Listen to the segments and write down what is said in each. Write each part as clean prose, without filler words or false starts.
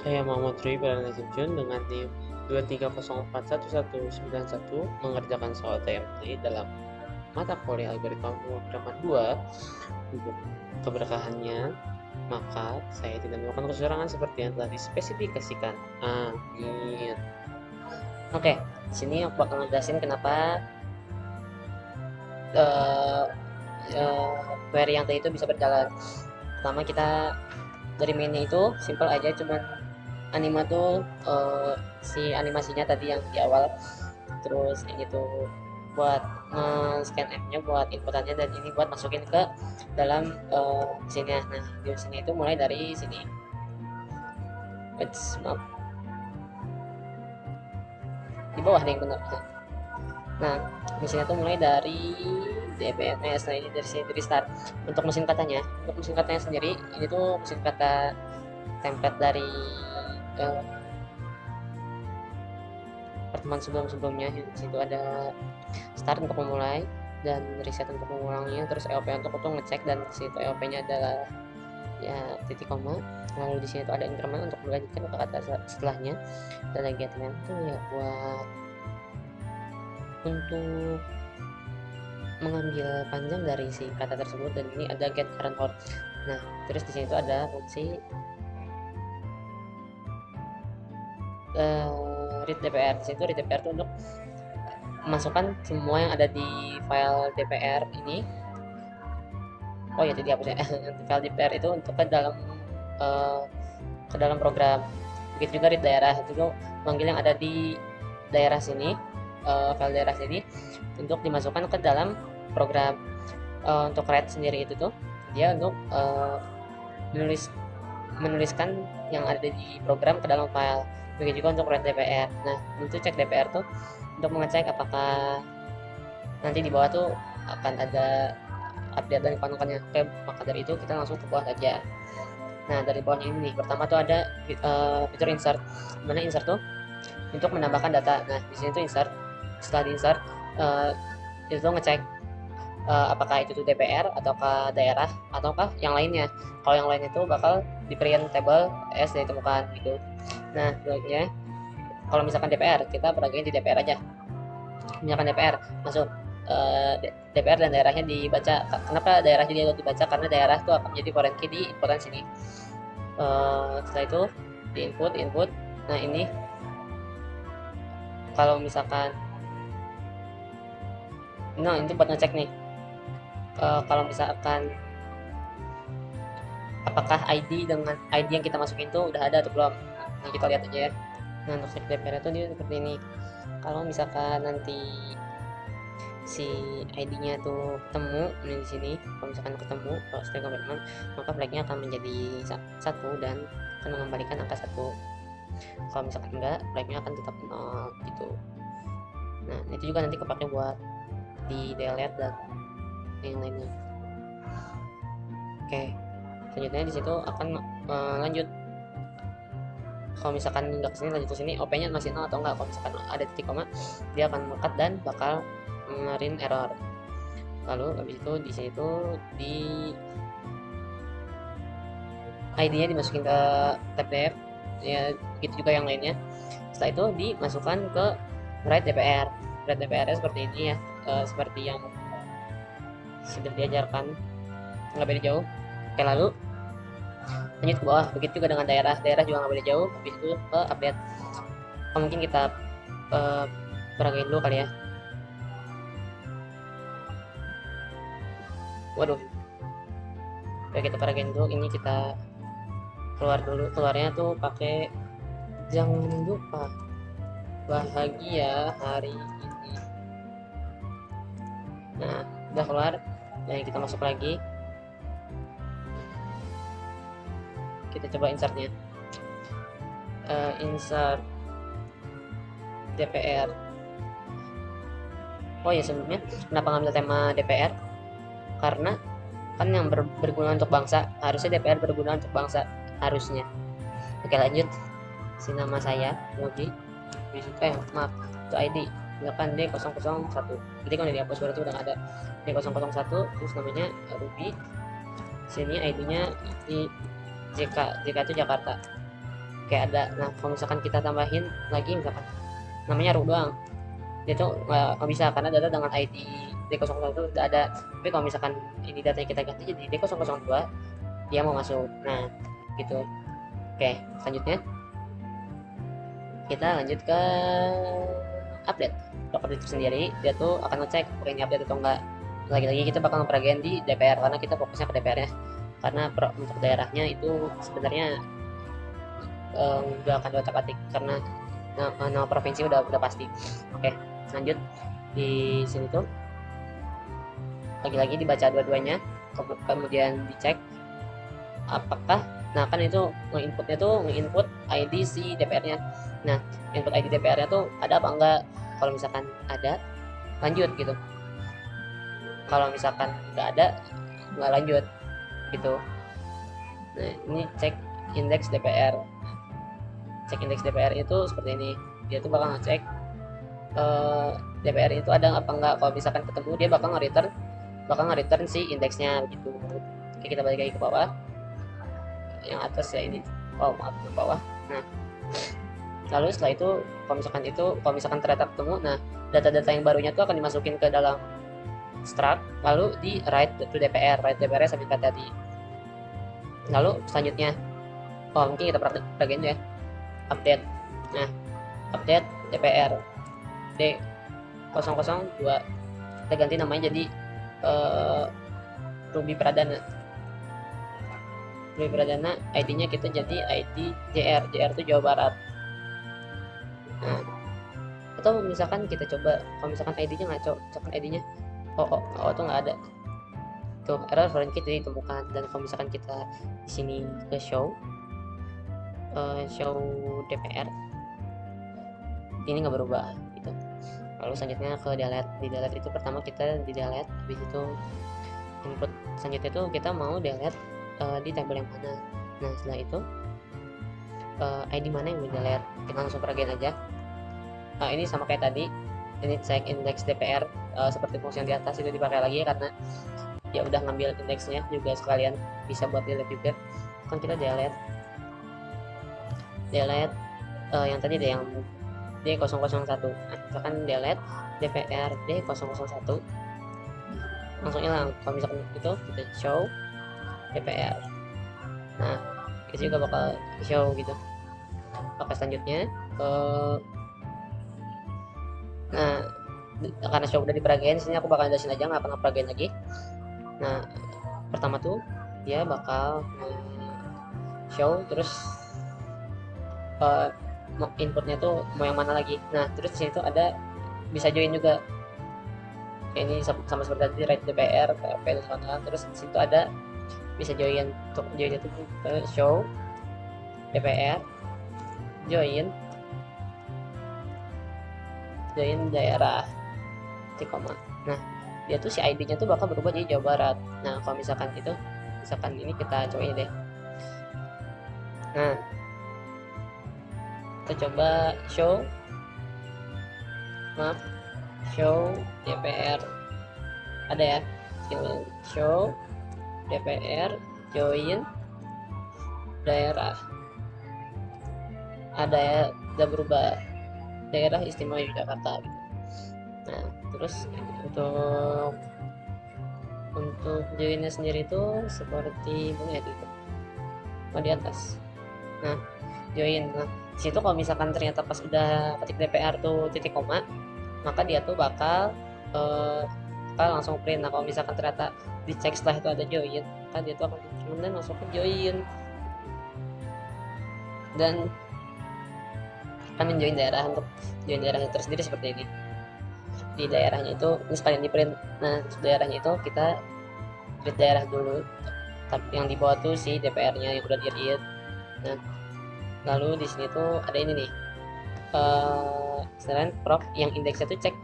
Saya Muhammad Rui Baranasution dengan NIM 230411191 mengerjakan soal TMT dalam mata kuliah algoritma pemrograman 2 untuk keberkahannya, maka saya tidak melakukan kecurangan seperti yang telah dispesifikasikan. Amin. Oke, di sini aku bakal ngejelasin kenapa uh, query yang tadi itu bisa berjalan. Pertama, kita dari mainnya itu simple aja, cuman anima tuh si animasinya tadi yang di awal, terus ini tuh buat scan app-nya, buat inputannya, dan ini buat masukin ke dalam sini. Nah, di sini itu mulai dari sini. Maaf, di bawah nih bener. Nah, di sini tuh mulai dari DPMS. Nah, ini dari sini dari start. Untuk mesin katanya sendiri, ini tuh mesin kata template dari pertemuan sebelumnya. Di situ ada start untuk memulai dan reset untuk mengulangnya, terus EOP untuk ngecek, dan di situ EOP-nya adalah ya titik koma. Lalu di sini tuh ada increment untuk melanjutkan ke kata setelahnya, dan ada getman tuh ya buat untuk mengambil panjang dari si kata tersebut, dan ini ada get current or. Nah, terus di sini tuh ada fungsi read DPR. Di situ read DPR itu untuk masukkan semua yang ada di file DPR ini. Oh ya, jadi hapus ya. File DPR itu untuk ke dalam program. Begitu juga read daerah, itu manggil yang ada di daerah sini, file daerah sini, untuk dimasukkan ke dalam program. Untuk read sendiri itu tuh dia untuk menuliskan yang ada di program ke dalam file. Begitu juga untuk read DPR. Nah, untuk cek DPR tuh untuk mengecek apakah nanti di bawah tuh akan ada update dan panduannya. Oke, maka dari itu kita langsung ke bawah saja. Nah, dari bawahnya ini nih, pertama tuh ada fitur insert. Dimana insert tuh untuk menambahkan data. Nah, di sini tuh insert. Setelah di insert, itu tuh ngecek apakah itu tuh DPR ataukah daerah ataukah yang lainnya. Kalau yang lain itu bakal di print table as ditemukan gitu. Nah, selanjutnya kalau misalkan DPR, kita beraganya di DPR aja. Misalkan DPR masuk, DPR dan daerahnya dibaca. Kenapa daerah juga dibaca? Karena daerah itu akan menjadi foreign key di inputan sini. Setelah itu di input. Nah, ini kalau misalkan, nah itu buat ngecek nih, kalau misalkan apakah ID dengan ID yang kita masukin itu udah ada atau belum. Nah, kita lihat aja ya. Nah, untuk cek DPR itu dia seperti ini. Kalau misalkan nanti si ID-nya tuh ketemu di sini, kalau misalkan ketemu, kalau string complement, maka flagnya akan menjadi 1 dan akan mengembalikan angka 1. Kalau misalkan enggak, flagnya akan tetap 0 gitu. Nah, itu juga nanti kepake buat di delete dan yang lainnya. Oke, selanjutnya di situ akan lanjut. Kalau misalkan nggak kesini, lanjut ke sini, OP-nya masih 0 atau enggak. Kalau misalkan ada titik koma, dia akan melekat dan bakal ngeluarin error. Lalu habis itu di sini tuh di ID-nya dimasukin ke tab dev, ya gitu juga yang lainnya. Setelah itu dimasukkan ke write DPR. Write DPR seperti ini ya, seperti yang sudah diajarkan, nggak beda jauh. Oke, lalu lanjut ke bawah. Begitu juga dengan daerah juga nggak beda jauh. Habis itu ke update. Mungkin kita peragain dulu kali ya. Waduh, oke, kita peragain dulu. Ini kita keluar dulu. Keluarnya tuh pakai jangan lupa bahagia hari ini. Nah, udah keluar. Nah, kita masuk lagi. Kita coba insertnya. Insert DPR. Oh ya, sebelumnya kenapa ngambil tema DPR? Karena kan yang berguna untuk bangsa, harusnya DPR berguna untuk bangsa, harusnya. Oke, lanjut. Si nama saya Moji. Maaf, itu ID misalkan D001. Jadi kan udah dihapus, berarti udah nggak ada. D001, terus namanya Ruby. Sini ID-nya di JK itu Jakarta. kayak ada. Nah kalau misalkan kita tambahin lagi misalkan namanya root doang, dia tuh nggak bisa karena data dengan ID D001 itu udah ada. Tapi kalau misalkan ini datanya kita ganti jadi D002, dia mau masuk. Nah gitu. Oke, selanjutnya kita lanjut ke update. Untuk update itu sendiri dia tuh akan ngecek apakah ini update atau enggak. Lagi-lagi kita bakal ngeperagain di DPR karena kita fokusnya ke DPR ya, karena untuk daerahnya itu sebenarnya nggak akan diotak-atik karena nama provinsi udah pasti. Oke, lanjut. Di sini tuh lagi-lagi dibaca dua-duanya, kemudian dicek apakah, nah kan itu nge-inputnya tuh nge-input ID si DPR-nya. Nah input ID DPR-nya tuh ada apa enggak. Kalau misalkan ada, lanjut gitu. Kalau misalkan nggak ada, nggak lanjut gitu. Nah ini cek indeks DPR. Cek indeks DPR itu seperti ini, dia tuh bakal ngecek DPR itu ada apa enggak. Kalau misalkan ketemu, dia bakal nge-return si indeksnya gitu. Oke, kita balik lagi ke bawah, yang atas ya ini, maaf ke bawah. Nah lalu setelah itu kalau misalkan ternyata ketemu, nah data-data yang barunya tuh akan dimasukin ke dalam struct, lalu di write to DPR sampai ke tadi. Lalu selanjutnya mungkin kita peragain ya, update. Nah update DPR D002, kita ganti namanya jadi Ruby Pradana. ID-nya kita jadi ID JR itu Jawa Barat. Nah atau misalkan kita coba, kalau misalkan ID-nya nggak cocok, ID-nya tuh nggak ada tuh, error foreign key ditemukan. Dan kalau misalkan kita di sini ke show DPR, ini nggak berubah gitu. Lalu selanjutnya ke delete. Di delete itu pertama kita di delete, habis itu input selanjutnya itu kita mau delete di tabel yang mana. Nah setelah itu ID mana yang mau delete, kita langsung peragain aja. Ini sama kayak tadi, ini cek indeks DPR seperti fungsi yang di atas itu dipakai lagi karena dia udah ngambil indeksnya juga, sekalian bisa buat delete juga. Kan kita delete yang tadi deh, yang D001. Nah, misalkan delete DPR D001, langsung hilang. Kalau misalkan itu kita show DPR, nah itu juga bakal show gitu. Oke, selanjutnya nah karena show udah diperagain, sini aku bakal jelasin aja, nggak pernah peragain lagi. Nah pertama tuh dia bakal show, terus inputnya tuh mau yang mana lagi. Nah terus di sini tuh ada bisa join juga, ini sama seperti tadi write DPR PRP dan terus di situ ada bisa join. Untuk join itu show DPR, join daerah koma. Nah dia tuh si ID-nya tuh bakal berubah jadi Jawa Barat. Nah kalau misalkan ini kita cobain deh. Nah kita coba show DPR, ada ya, show DPR join daerah, ada ya, udah berubah daerah istimewa Yogyakarta gitu. Nah terus untuk joinnya sendiri itu seperti mana ya itu, di atas. Nah join, nah situ kalau misalkan ternyata pas udah ketik DPR tuh titik koma, maka dia tuh bakal langsung print. Nah kalau misalkan ternyata dicek setelah itu ada join, maka dia tuh akan kemudian langsung ke join dan akan menjoin daerah. Untuk join daerahnya tersendiri seperti ini, di daerahnya itu ini sekalian di print. Nah daerahnya itu kita print daerah dulu, tapi yang di bawah tuh si DPR-nya yang udah di read. Nah lalu di sini tuh ada ini nih, selain proc yang indeksnya tuh cek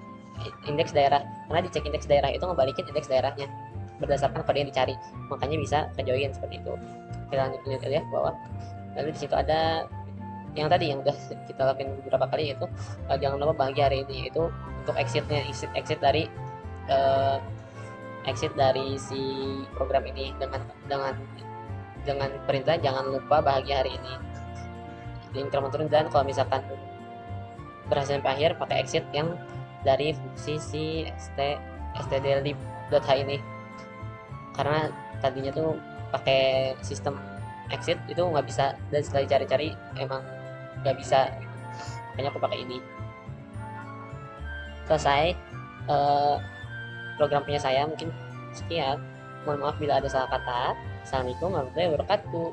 indeks daerah, karena dicek indeks daerah itu ngebalikin indeks daerahnya berdasarkan kode yang dicari, makanya bisa ke join seperti itu. Kita lanjut ya ke bawah. Lalu di situ ada yang tadi yang udah kita lakukan beberapa kali, yaitu jangan lupa bahagia hari ini, itu untuk exit dari si program ini dengan perintah jangan lupa bahagia hari ini. di increment turun, dan kalau misalkan berhasil sampai akhir pakai exit yang dari fungsi si stdlib.h ini, karena tadinya tuh pakai sistem exit itu nggak bisa, dan setelah dicari-cari emang nggak bisa gitu. Makanya aku pakai ini. Selesai program punya saya, mungkin sekian. Mohon maaf bila ada salah kata. Assalamualaikum warahmatullahi wabarakatuh.